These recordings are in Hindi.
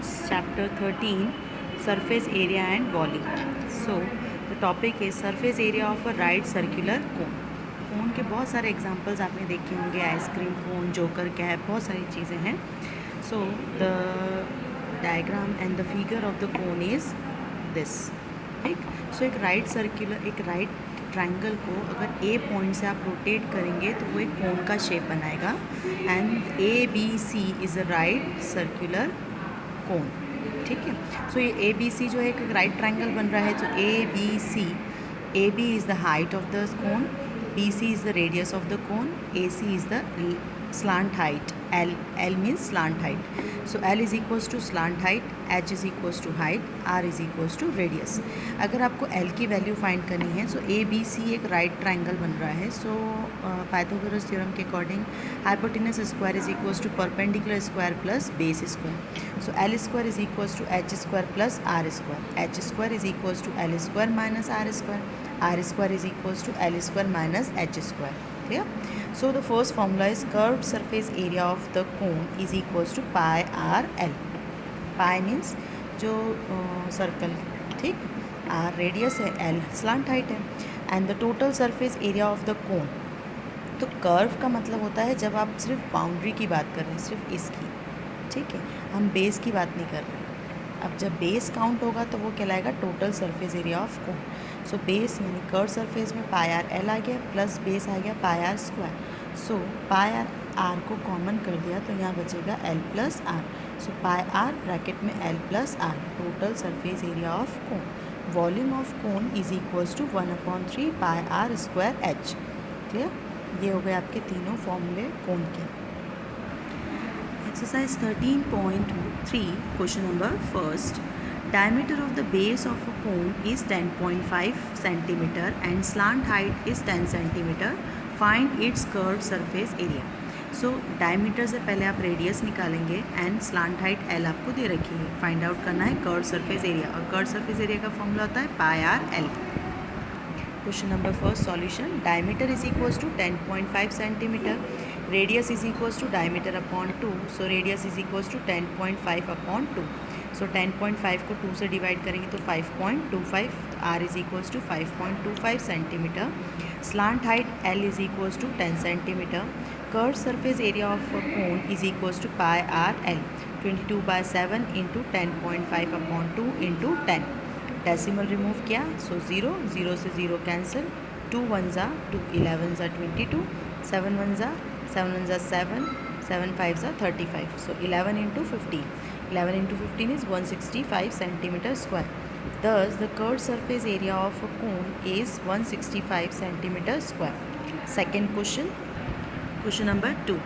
Science, Chapter 13, Surface Area and Volume. So, the topic is surface area of a right circular cone. कोन के बहुत सारे एग्जांपल्स आपने देखे होंगे, आइसक्रीम कोन, जोकर कैप, बहुत सारी चीज़ें हैं. So the diagram and the figure of the cone is this. ठीक. सो एक राइट ट्रायंगल को अगर ए पॉइंट से आप रोटेट करेंगे तो वो एक कोन का शेप बनाएगा. And A B C is a right circular cone. ठीक है. सो ये ए बी सी जो है एक राइट ट्रायंगल बन रहा है. तो A B C, A B is the height of the cone, B C is the radius of the cone, A C is the slant height. L means slant height. So L is equals to slant height, H is equals to height, R is equals to radius. अगर आपको L की वैल्यू फाइंड करनी है, सो ए बी सी एक राइट ट्राइंगल बन रहा है. सो पाइथागोरस थ्योरम के according hypotenuse square is equals to perpendicular square plus base square. So L square is equals to H square plus R square. H square is equals to L square minus R square. R square is equals to L square minus H square. Clear? So the first formula is curved surface area of the cone is equals to pi r l. Pi means जो सर्कल, ठीक, r रेडियस है, l स्लांट हाइट है, and the total surface area of the कोन. तो कर्व का मतलब होता है जब आप सिर्फ बाउंड्री की बात कर रहे हैं, सिर्फ इसकी. ठीक है, हम बेस की बात नहीं कर रहे. अब जब बेस काउंट होगा तो वो कहलाएगा total surface area of cone. So base यानी कर्व सरफेस में पाई आर एल आ गया प्लस बेस आ गया pi R square. So pi R को कॉमन कर दिया तो यहाँ बचेगा L plus R. So pi R bracket में L plus R, total surface area of cone. Volume of cone is equals to 1/3 pi R square H. Clear? ये हो गए आपके तीनों फॉर्मूले कोन के. Exercise 13.3, question number first. Diameter of the base of a cone is 10.5 centimeter and slant height is 10 centimeter. Find its curved surface area. So diameter से पहले आप रेडियस निकालेंगे एंड स्लांट हाइट एल आपको दे रखी है. फाइंड आउट करना है कर्व सरफेस एरिया, और कर्व सरफेस एरिया का फॉर्मूला होता है pi R L. Question number first solution. Diameter is equals to 10.5 centimetre. Radius is equals to diameter upon 2. So radius is equals to 10.5 upon 2. सो 10.5 को 2 से डिवाइड करेंगे तो 5.25. R is equals to 5.25 centimetre. Slant height L is equals to 10 centimetre. Curve surface area of cone is equals to pi R L. 22/7 into 10.5 upon 2 into 10. Decimal remove किया, सो 0 से 0 कैंसिल. 2 1 ज़ा 2, 11 ज़ा 22, 7 1 ज़ा 7 7, 7 5 ज़ा 35. सो 11 into 15. 11 into 15 is 165 centimeter square. Thus, the curved surface area of a cone is 165 centimeter square. Second question. Question number 2.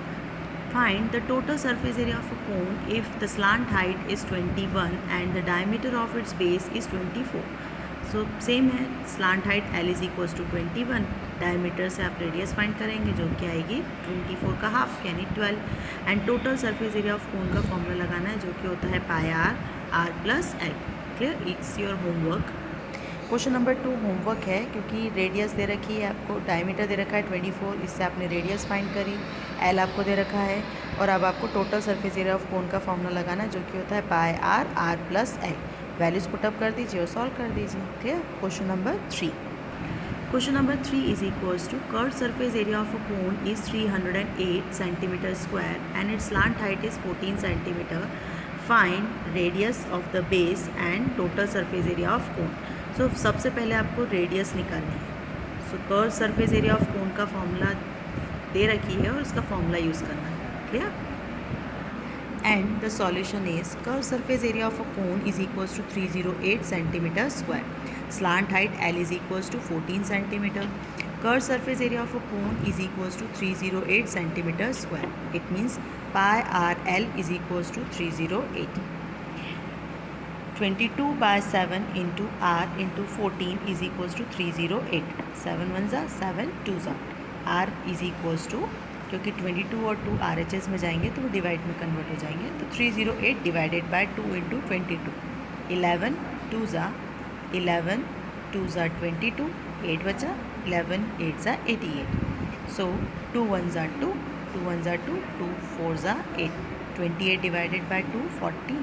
Find the total surface area of a cone if the slant height is 21 and the diameter of its base is 24. So same है, slant height L is equals to 21. Diameter से आप रेडियस फाइंड करेंगे जो कि आएगी 24 का हाफ यानी 12. And total surface area of cone का फॉर्मूला लगाना है जो कि होता है pi r plus L. Clear? It's your homework. Question number 2 homework है, क्योंकि रेडियस दे रखी है आपको, डायमीटर दे रखा है 24, इससे आपने रेडियस फाइंड करी, एल आपको दे रखा है, और अब आपको total surface area of cone का फॉर्मूला लगाना है जो कि होता है pi r plus L. Values put up कर दीजिए और सॉल्व कर दीजिए. Clear? Question number 3. Question number 3 is equals to curve surface area of a cone is 308 centimetre square and it's slant height is 14 centimetre. Find radius of the base and total surface area of cone. So सबसे पहले आपको रेडियस निकालनी है. So curve surface area of cone का फॉर्मूला दे रखी है और उसका फॉर्मूला यूज़ करना है. Clear? And the solution is curved surface area of a cone is equals to 308 centimeter square. Slant height L is equals to 14 centimeter. Curved surface area of a cone is equals to 308 centimeter square. It means pi r L is equals to 308. 22/7 into r into 14 is equals to 308. 7 1 ज़ा 7 2 ज़ा. r is equals to, क्योंकि 22 और 2 RHS में जाएंगे तो वो डिवाइड में कन्वर्ट हो जाएंगे, तो 308 डिवाइडेड बाय 2 इंटू 22. 11 2 ज़ा 11 2 ज़ा 22, 8 बचा, 11 8 ज़ा 88. सो 2 1 ज़ा 2, 2 1 ज़ा 2, 2 4 ज़ा 8. 28 divided by 2, 40,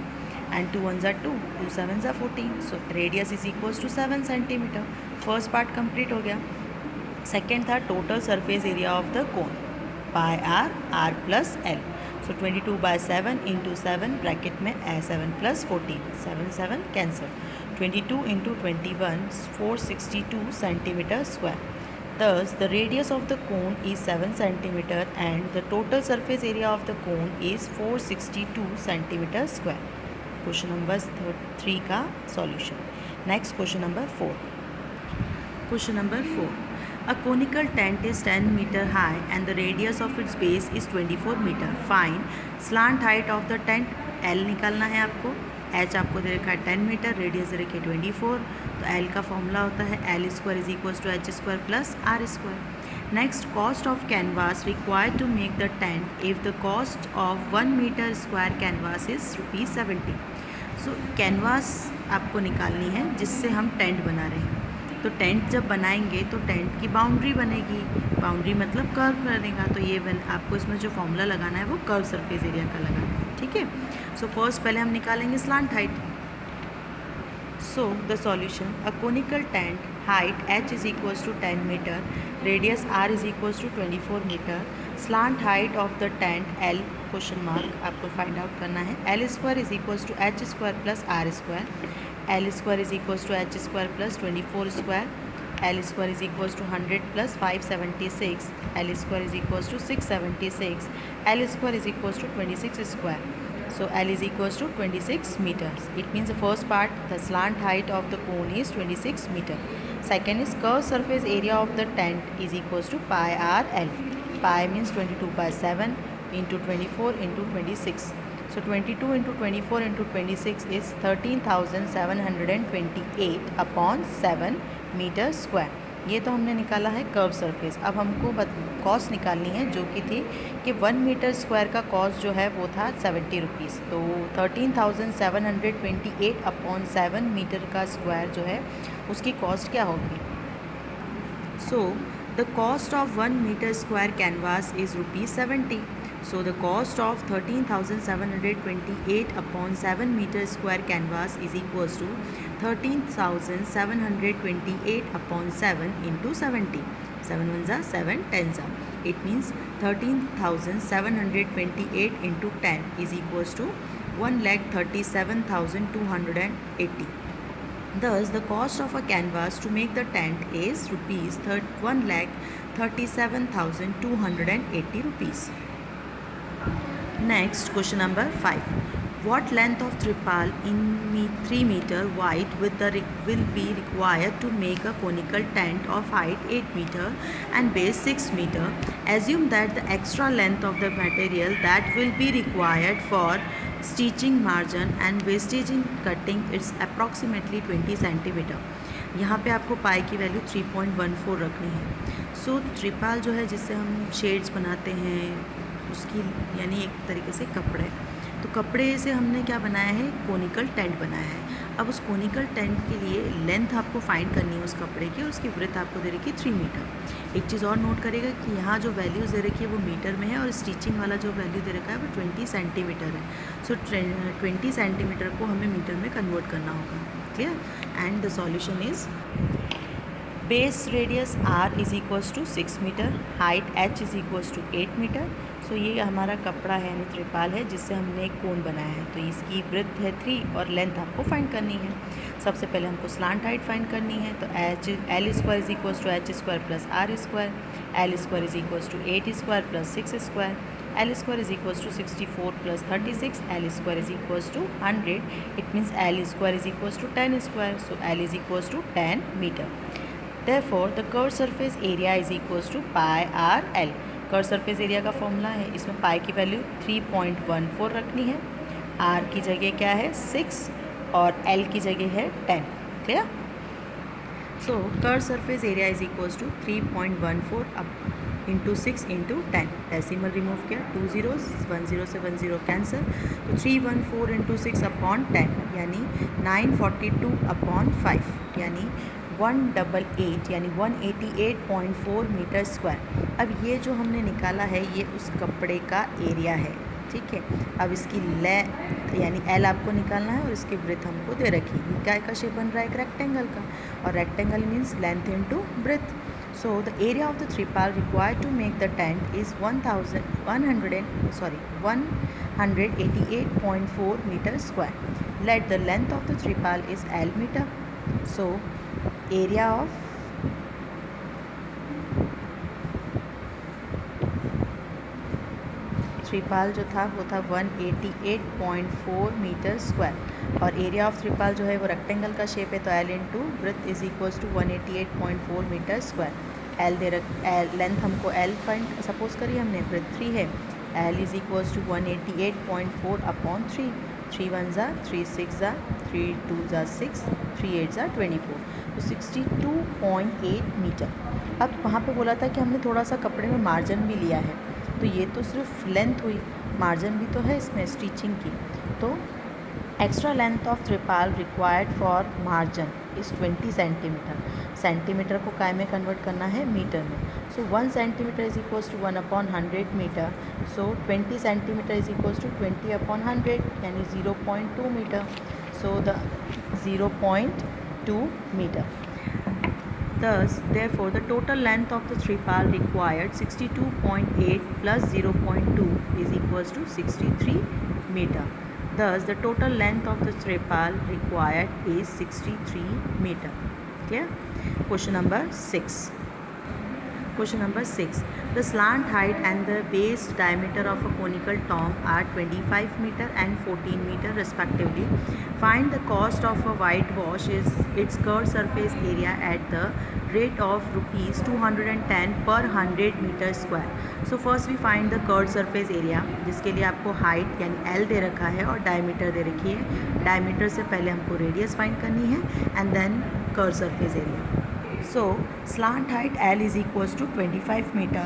and 2 ones are 2, 2 sevens are 14. So radius is equals to 7 centimeter. First part complete हो गया. Second था total surface area of the cone, pi r plus l. So 22 by 7 into 7 bracket में 7 plus 14, 7 7 cancel. 22 into 21 462 centimeter square. Thus, the radius of the cone is 7 centimeter and the total surface area of the cone is 462 centimeter square. Question number 3 का solution. Next question number 4. Question number 4. A conical tent is 10 meter high and the radius of its base is 24 meter. Find slant height of the tent. L निकालना है आपको. H आपको दे रखा है 10 मीटर, रेडियस दे रखी है 24. तो L का फॉर्मूला होता है L square is equals to H square plus R square. Next, cost of canvas required to make the tent if the cost of 1 metre square canvas is ₹70. So canvas आपको निकालनी है जिससे हम टेंट बना रहे हैं. तो टेंट जब बनाएंगे तो टेंट की बाउंड्री बनेगी. बाउंड्री मतलब कर्व बनेगा. तो ये आपको इसमें जो फॉर्मूला लगाना है वो कर्व सरफेस एरिया का लगाना है. ठीक है. सो फर्स्ट पहले हम निकालेंगे slant height. So the solution, a conical tent height h is equals to 10 metre, radius r is equals to 24 metre, slant height of the tent L question mark आपको फाइंड आउट करना है. L square is equals to H square plus R square. L square is equals to H square plus 24 square. L square is equals to 100 plus 576. L square is equals to 676. L square is equals to 26 square. So L is equals to 26 meters. It means the first part, the slant height of the cone is 26 meter. Second is curved surface area of the tent is equals to pi r L. Pi means 22 by 7 into 24 into 26. So 22 into 24 into 26 is 13,728 upon 7 meter square. ये तो हमने निकाला है कर्व सरफेस. अब हमको कॉस्ट निकालनी है जो कि थी कि 1 मीटर स्क्वायर का कॉस्ट जो है वो था ₹70. तो 13,728 अपॉन 7 मीटर का स्क्वायर जो है उसकी कॉस्ट क्या होगी. So the cost of 1 metre square canvas is ₹70. So the cost of 13,728 upon 7 meter square canvas is equals to 13,728 upon 7 into 70. 7 ones are 7 tens are. It means 13,728 into 10 is equals to 1,37,280. Thus the cost of a canvas to make the tent is ₹1,37,280. Next, question number 5. What length of tripal in 3 meter wide will be required to make a conical tent of height 8 meter and base 6 meter? Assume that the extra length of the material that will be required for stitching margin and wastage in cutting is approximately 20 centimeter. यहाँ पे आपको पाई की वैल्यू 3.14 रखनी है. सो ट्रिपाल जो है जिससे हम शेड्स बनाते हैं उसकी यानी एक तरीके से कपड़े, तो कपड़े से हमने क्या बनाया है, कोनिकल टेंट बनाया है. अब उस कोनिकल टेंट के लिए लेंथ आपको फाइंड करनी है उस कपड़े की, उसकी ब्रेथ आपको दे रखी है 3 मीटर. एक चीज़ और नोट करेगा कि यहाँ जो वैल्यूज़ दे रखी है वो मीटर में है और स्टिचिंग वाला जो वैल्यू दे रखा है वो 20 सेंटीमीटर है. सो 20 सेंटीमीटर को हमें मीटर में कन्वर्ट करना होगा. Clear. And the solution is base radius r is equals to 6 metre, height h is equals to 8 metre. So ये हमारा कपड़ा है यानी त्रिपाल है जिससे हमने एक कोन बनाया है. तो इसकी ब्रेथ है 3 और लेंथ आपको फाइंड करनी है. सबसे पहले हमको स्लांट हाइट फाइंड करनी है. तो L square is equals to H square plus R square. L square is equals to 8 square plus 6 square. L square is equals to 64 plus 36. L square is equals to 100. It means L square is equals to 10 square. So L is equals to 10 metre. Therefore, the curved surface area is equals to pi r L. Curve surface area का फॉर्मूला है. इसमें पाई की वैल्यू 3.14 रखनी है. r की जगह क्या है 6 और l की जगह है 10. Clear. So curve surface area is equals to 3.14 up into 6 into 10. Decimal remove किया, 2 zeros, 1 0 से 1 0 कैंसिल. तो 314 इंटू 6 अपॉन 10 यानी 942 अपॉन 5 यानी 188 यानी 188.4 मीटर स्क्वायर. अब ये जो हमने निकाला है ये उस कपड़े का एरिया है. ठीक है। अब इसकी लेंथ यानी एल आपको निकालना है और इसकी ब्रेथ हमको दे रखी है। क्या का शेप बन रहा है? एक रेक्टेंगल का, और rectangle means length into breadth. So the area of the त्रिपाल required to make the tent is 188.4 metre square. Let the length of the tripal is L meter. So area of त्रिपाल जो था वो था 188.4 मीटर स्क्वायर, और एरिया ऑफ त्रिपाल जो है वो रेक्टेंगल का शेप है, तो L into breadth is equals to 188.4 metre square. L दे रख लेंथ हमको एल फाइंड सपोज करिए हमने, ब्रेथ 3 है, L is equals to 188.4 upon 3. 3 1 ज़ा 3 6 ज़ा 3 2 ज़ा 6 3 8 ज़ा 24, तो 62.8 मीटर. अब वहाँ पे बोला था कि हमने थोड़ा सा कपड़े में मार्जिन भी लिया है, तो ये तो सिर्फ लेंथ हुई, मार्जिन भी तो है इसमें स्टिचिंग की. तो एक्स्ट्रा लेंथ ऑफ त्रिपाल required for margin is 20 centimetre. Centimetre को काय में कन्वर्ट करना है? मीटर में. So 1 centimetre is equals to 1 upon 100 metre. So 20 centimetre is equals to 20 upon 100 यानी 0.2 metre. So the 0.2 metre. Thus, therefore, the total length of the tripal required 62.8 plus 0.2 is equals to 63 meter. Thus, the total length of the tripal required is 63 meter. Clear? Question number 6. Question number 6. The slant height and the base diameter of a conical tomb are 25 meter and 14 meter respectively. Find the cost of a whitewash is its curved surface area at the rate of rupees 210 per 100 meter square. So first we find the curved surface area, जिसके लिए आपको height यानी L दे रखा है और diameter दे रखी है. Diameter से पहले हमको radius find करनी है and then curved surface area. So slant height L is equals to 25 meter,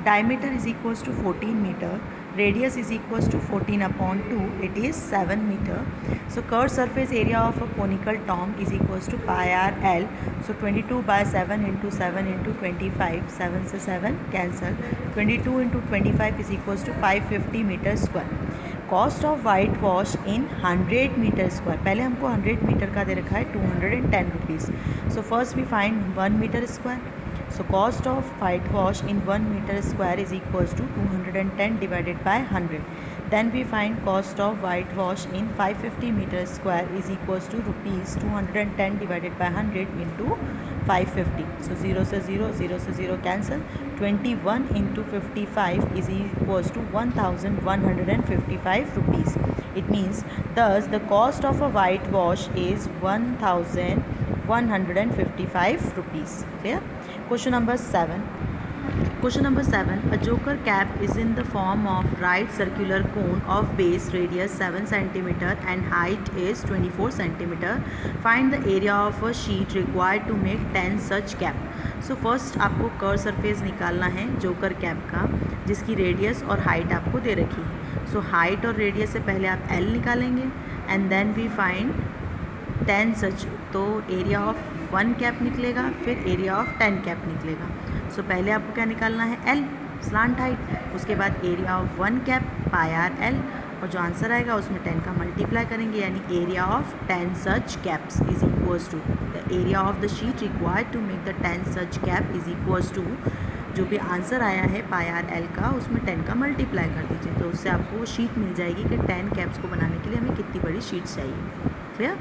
diameter is equals to 14 meter, radius is equals to 14 upon 2, it is 7 meter. So curved surface area of a conical tomb is equals to pi r L. So 22 by 7 into 7 into 25, 7 से 7 cancel, 22 into 25 is equals to 550 meter square. Cost of white wash in 100 metre square, पहले हमको 100 मीटर का दे रखा है 210 rupees. So first we find 1 metre square. So cost of white wash in 1 metre square is equals to 210 divided by 100. Then we find cost of whitewash in 550 meter square is equals to rupees 210 divided by 100 into 550. So 0 से 0, 0 से 0 cancel. 21 into 55 is equals to 1155 rupees. It means thus the cost of a whitewash is 1155 rupees. Clear? Question number 7. Question number 7. A joker cap is in the form of right circular cone of base radius 7 cm and height is 24 cm. Find the area of a sheet required to make 10 such cap. So first आपको कर्व सरफेस निकालना है जोकर कैप का, जिसकी रेडियस और हाइट आपको दे रखी है. सो हाइट और रेडियस से पहले आप L निकालेंगे एंड देन वी फाइंड 10 सच, तो एरिया ऑफ 1 कैप निकलेगा, फिर एरिया ऑफ 10 कैप निकलेगा. सो पहले आपको क्या निकालना है? L स्लांट हाइट, उसके बाद area of 1 cap pi R L, और जो आंसर आएगा उसमें 10 का मल्टीप्लाई करेंगे यानी area of 10 such caps is equals to the area of the sheet required to make the 10 such cap is equals to जो भी आंसर आया है पाई आर L का, उसमें 10 का मल्टीप्लाई कर दीजिए, तो उससे आपको शीट मिल जाएगी कि 10 कैप्स को बनाने के लिए हमें कितनी बड़ी शीट्स चाहिए. क्लियर?